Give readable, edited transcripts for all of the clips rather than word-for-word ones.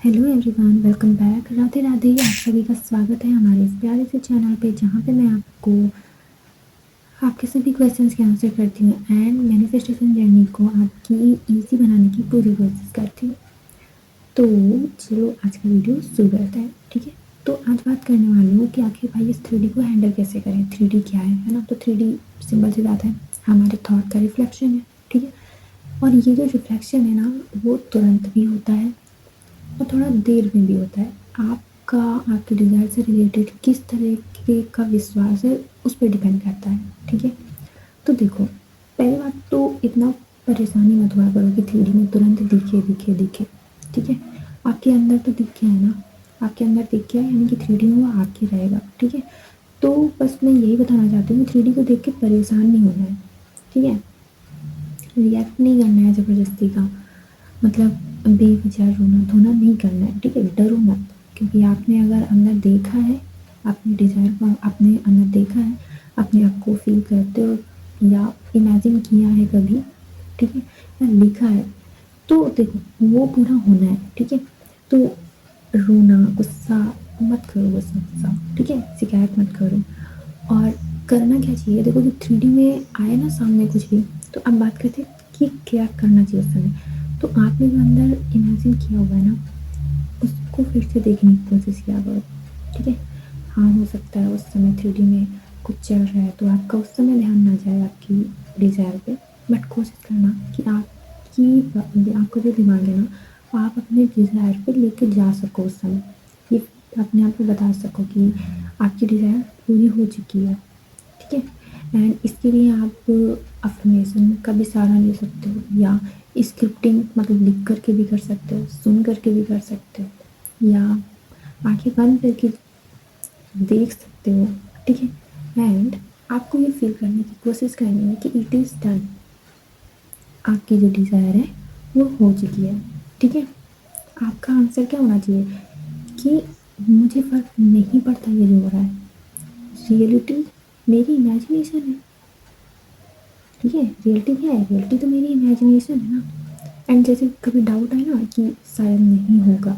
Hello everyone, welcome back. Radhe Radhe. आप सभी का स्वागत है हमारे इस प्यारे से चैनल पे, जहाँ पे मैं आपको आपके सभी क्वेश्चंस के आंसर करती हूँ एंड मैनिफेस्टेशन जर्नी को आपकी इजी बनाने की पूरी कोशिश करती हूँ। तो चलो आज का वीडियो शुरू करते हैं, ठीक है। तो आज बात करने वाली हूँ कि आखिर भाई इस 3D को हैंडल कैसे करें। 3D क्या है ना। तो 3D सिंपल सी बात है, हमारे थॉट का रिफ्लेक्शन है, ठीक है। और ये जो रिफ्लेक्शन है ना, वो तुरंत भी होता है और थोड़ा देर में भी होता है। आपका आपके डिज़ायर से रिलेटेड किस तरह का विश्वास है उस पर डिपेंड करता है, ठीक है। तो देखो, पहली बात तो इतना परेशानी मत हुआ करो कि 3D में तुरंत दिखे, ठीक है। आपके अंदर तो दिख गया है ना, आपके अंदर दिख गया है, यानी कि 3D में वो आके रहेगा, ठीक है। तो बस मैं यही बताना चाहती हूँ, 3D को देख के परेशान नहीं होना है, ठीक है। रिएक्ट नहीं करना है ज़बरदस्ती का, मतलब बेवजह रोना धोना नहीं करना है, ठीक है। डरो मत, क्योंकि आपने अगर अंदर देखा है, अपने डिज़ायर को आपने अंदर देखा है, अपने आप को फील करते हो या इमेजिन किया है कभी, ठीक है, या लिखा है, तो देखो वो पूरा होना है, ठीक है। तो रोना गुस्सा मत करो, गुस्सा, ठीक है, शिकायत मत करो। और करना क्या चाहिए, देखो जब 3D में आए ना सामने कुछ भी, तो अब बात करते हैं कि क्या करना चाहिए उस समय। तो आपने जो अंदर इमेजिन किया हुआ है ना, उसको फिर से देखने की कोशिश किया करो, ठीक है। हाँ, हो सकता है उस समय 3D में कुछ चल रहा है तो आपका उस समय ध्यान ना जाए आपकी डिज़ायर पे, बट कोशिश करना कि आपका जो दिमाग है ना, आप अपने डिज़ायर पे लेके जा सको उस समय। ये अपने आप को बता सको कि आपकी डिज़ायर पूरी हो चुकी है, ठीक है। एंड इसके लिए आप अफर्मेशन का भी सहारा ले सकते हो, या स्क्रिप्टिंग मतलब लिख करके भी कर सकते हो, सुन करके भी कर सकते हो, या आंखें बंद करके देख सकते हो, ठीक है। एंड आपको ये फील करने की कोशिश करनी है कि इट इज़ डन, आपकी जो डिज़ायर है वो हो चुकी है, ठीक है। आपका आंसर क्या होना चाहिए कि मुझे फ़र्क नहीं पड़ता ये जो हो रहा है, रियलिटी मेरी इमेजिनेशन है, ठीक है। रियलिटी क्या है, रियलिटी तो मेरी इमेजिनेशन है ना। एंड जैसे कभी डाउट आए ना कि शायद नहीं होगा,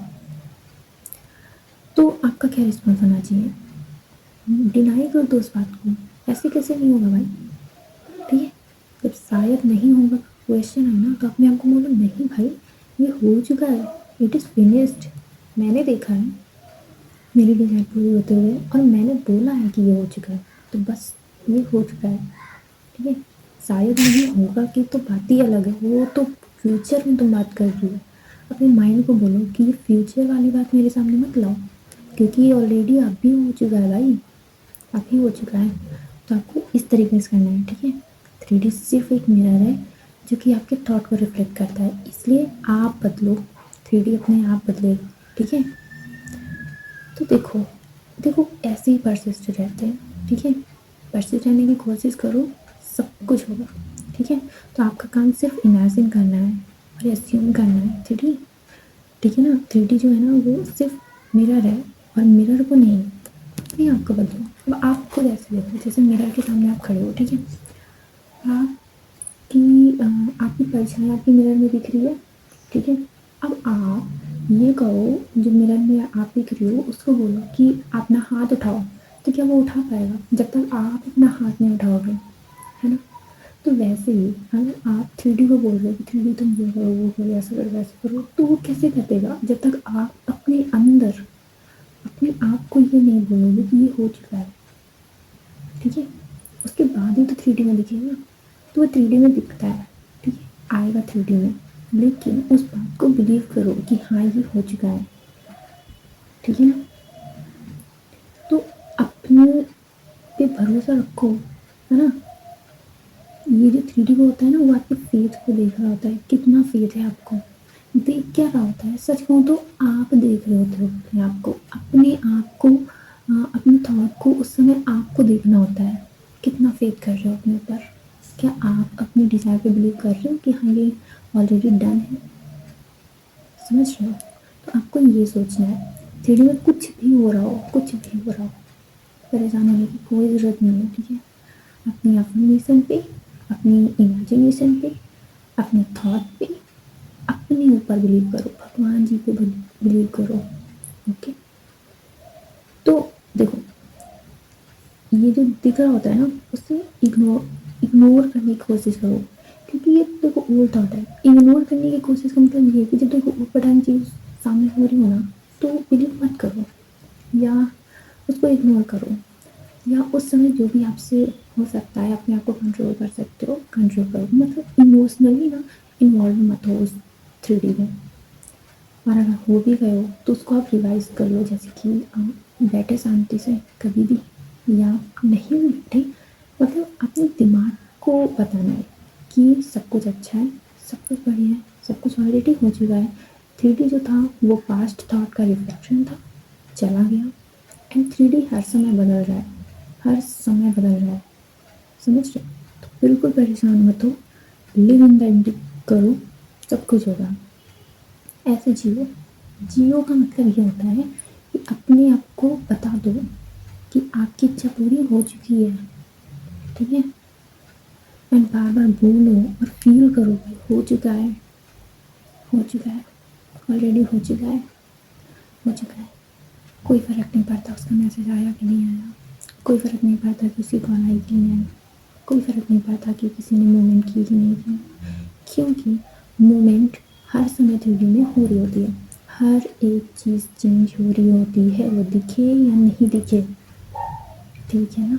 तो आपका क्या रिस्पॉन्स होना चाहिए, डिनाई कर दो उस बात को, ऐसे कैसे नहीं होगा भाई, ठीक है। जब शायद नहीं होगा क्वेश्चन है ना, तो अपने आप को बोलो नहीं भाई, ये हो चुका है, इट इज़ फिनिश्ड। मैंने देखा है मेरी डिज़ाइन पूरी होते हुए, और मैंने बोला है कि ये हो चुका है, तो बस ये हो चुका है, ठीक है। शायद नहीं होगा की तो बात ही अलग है, वो तो फ्यूचर में तुम बात कर रही हो। अपने माइंड को बोलो कि ये फ्यूचर वाली बात मेरे सामने मत लाओ, क्योंकि ये ऑलरेडी अभी हो चुका है भाई, अभी हो चुका है। तो आपको इस तरीके से करना है, ठीक है। 3D सिर्फ एक मिरर है जो कि आपके थॉट को रिफ्लेक्ट करता है, इसलिए आप बदलो, 3D अपने आप बदलेगा, ठीक है। तो देखो देखो ऐसे ही परसिस्ट रहते हैं, ठीक है। परसिस्ट रहने की कोशिश करो, सब कुछ होगा, ठीक है। तो आपका काम सिर्फ इमेजिन करना है और एज्यूम करना है, ठीक है ना। 3D जो है ना, वो सिर्फ मिरर है, और मिरर को नहीं, अपने आप को बदलो। अब आप खुद ऐसे देखो, जैसे मिरर के सामने आप खड़े हो, ठीक है। आपकी परछाई आपकी मिरर में दिख रही है, ठीक है। अब आप ये कहो, जो मिरर में आप दिख रही हो उसको बोलो कि अपना हाथ उठाओ, तो क्या वो उठा पाएगा जब तक आप अपना हाथ नहीं उठाओगे, है ना। तो वैसे ही अगर आप 3D को बोल रहे हो कि 3D तुम ये करो वो करो ऐसा करो वैसा करो, तो वो कैसे कर देगा जब तक आप अपने अंदर अपने आप को ये नहीं बोलोगे कि ये हो चुका है, ठीक है। उसके बाद ही तो 3D में दिखेगा, तो वो 3D में दिखता है, ठीक है, आएगा 3D में, लेकिन उस बात को बिलीव करो कि हाँ ये हो चुका है, ठीक है ना। तो अपने पे भरोसा रखो, है ना। ये जो 3D को होता है ना, वो आपके फेथ को देख रहा होता है, कितना फेथ है आपको, देख क्या रहा होता है, सच कहूँ तो आप देख रहे होते हो अपने आप को, अपने थॉट को उस समय आपको देखना होता है, कितना फेथ कर रहे हो अपने ऊपर, क्या आप अपनी डिज़ायर पे बिलीव कर रहे हो कि हाँ ये ऑलरेडी डन है, समझ रहे हो। तो आपको ये सोचना है, 3D में कुछ भी हो रहा हो, कुछ भी हो रहा हो, परेशान होने की कोई ज़रूरत नहीं है, ठीक है। अपनी अफर्मेशन पे, अपनी इमेजिनेशन पे, अपने थॉट पे, अपने ऊपर बिलीव करो, भगवान जी पे बिलीव करो। ओके, तो देखो ये जो दिख रहा होता है ना, उसे इग्नोर करने की कोशिश करो, क्योंकि ये देखो उल्टा होता है। इग्नोर करने की कोशिश का मतलब ये है कि जब देखो ऊटपटांग चीज़ सामने हो रही हो ना, तो बिलीव मत करो या उसको इग्नोर करो, या उस समय जो भी आपसे हो सकता है अपने आप को कंट्रोल कर सकते हो कंट्रोल करो। मतलब इमोशनली ना इन्वॉल्व मत हो उस 3D में। और अगर हो भी गए हो तो उसको आप रिवाइज कर लो, जैसे कि बैठे शांति से कभी भी, या नहीं भी बैठे, मतलब अपने दिमाग को बताना है कि सब कुछ अच्छा है, सब कुछ बढ़िया है, सब कुछ ऑलरेडी हो चुका है। 3D जो था वो पास्ट थॉट का रिफ्लेक्शन था, चला गया। एंड 3D हर समय बदल रहा है, हर समय बदल रहा है, समझ रहे हो? तो बिल्कुल परेशान मत हो, लिव इन द एंड करो, सब कुछ होगा। ऐसे जियो। जियो का मतलब ये होता है कि अपने आप को बता दो कि आपकी इच्छा पूरी हो चुकी है, ठीक है। एंड बार बार बोलो और फील करो कि हो चुका है, हो चुका है, ऑलरेडी हो चुका है, हो चुका है। कोई फ़र्क नहीं पड़ता उसका मैसेज आया कि नहीं आया, कोई फ़र्क नहीं पड़ता कि उसकी कॉल आई कि नहीं आई, कोई फ़र्क नहीं पड़ता कि किसी ने मूवमेंट की कि नहीं की, क्योंकि मूवमेंट हर समय 3D में हो रही होती है। हर एक चीज़ चेंज हो रही होती है, वो दिखे या नहीं दिखे, ठीक है ना।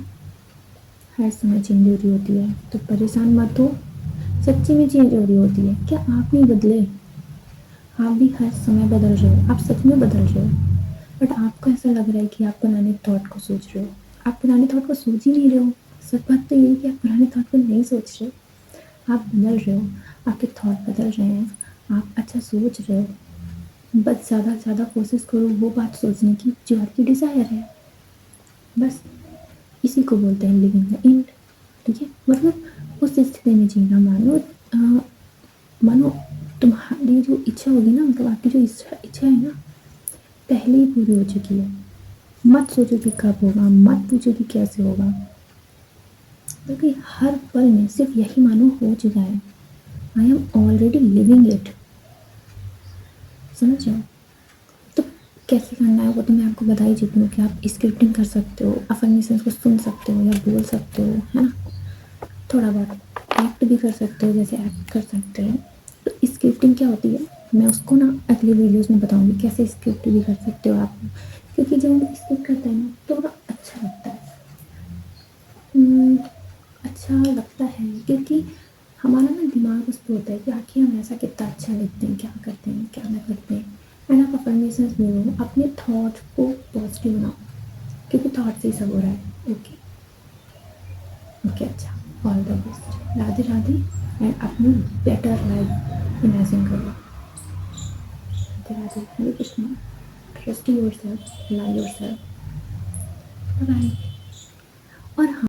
हर समय चेंज हो रही होती है, तो परेशान मत हो, सच्ची में चेंज हो रही होती है। क्या आप नहीं बदले? आप भी हर समय बदल रहे हो, आप सच में बदल रहे हो, बट आपको ऐसा लग रहा है कि आप पुराने थॉट को सोच रहे हो। आप पुराने थॉट को सोच ही नहीं रहे हो। सच बात तो ये है कि आप पुराने थॉट को नहीं सोच रहे हो, आप बदल रहे हो, आपके थॉट बदल रहे हैं, आप अच्छा सोच रहे हो। बस ज़्यादा से ज़्यादा कोशिश करो वो बात सोचने की जो आपकी डिज़ायर है, बस इसी को बोलते हैं लिविंग द एंड, ठीक है। मतलब उस स्थिति में जीना, मानो तुम्हारी जो इच्छा होगी ना, मतलब आपकी जो इच्छा है ना, पहले ही पूरी हो चुकी है। मत सोचो कि कब होगा, मत पूछो कि कैसे होगा, क्योंकि हर पल में सिर्फ यही मानो हो चुका है। I am already living it, समझ रहे हो? तो कैसे करना है वो तो मैं आपको बता ही चुकी हूँ कि आप स्क्रिप्टिंग कर सकते हो, अफर्मेशंस को सुन सकते हो या बोल सकते हो, है ना। थोड़ा बहुत एक्ट भी कर सकते हो, जैसे एक्ट कर सकते हो। तो स्क्रिप्टिंग क्या होती है, मैं उसको ना अगली वीडियोस में बताऊंगी कैसे स्क्रिप्ट भी कर सकते हो आप, क्योंकि जब हम स्क्रिप्ट करते हैं ना तो बड़ा अच्छा लगता है। अच्छा लगता है क्योंकि हमारा ना दिमाग उस पर होता है कि आखिर हम ऐसा कितना अच्छा लिखते हैं, क्या करते हैं, क्या ना करते हैं। एंड आप अफर्मेशंस बोलो, अपने थॉट को पॉजिटिव बनाओ, क्योंकि थॉट से ही सब हो रहा है। ओके ओके, अच्छा, all the best, Radhe Radhe. And अपनी बेटर लाइफ इमेजिन करो। Radhe Radhe, Hare Krishna, trust yourself, love yourself, bye. और हाँ,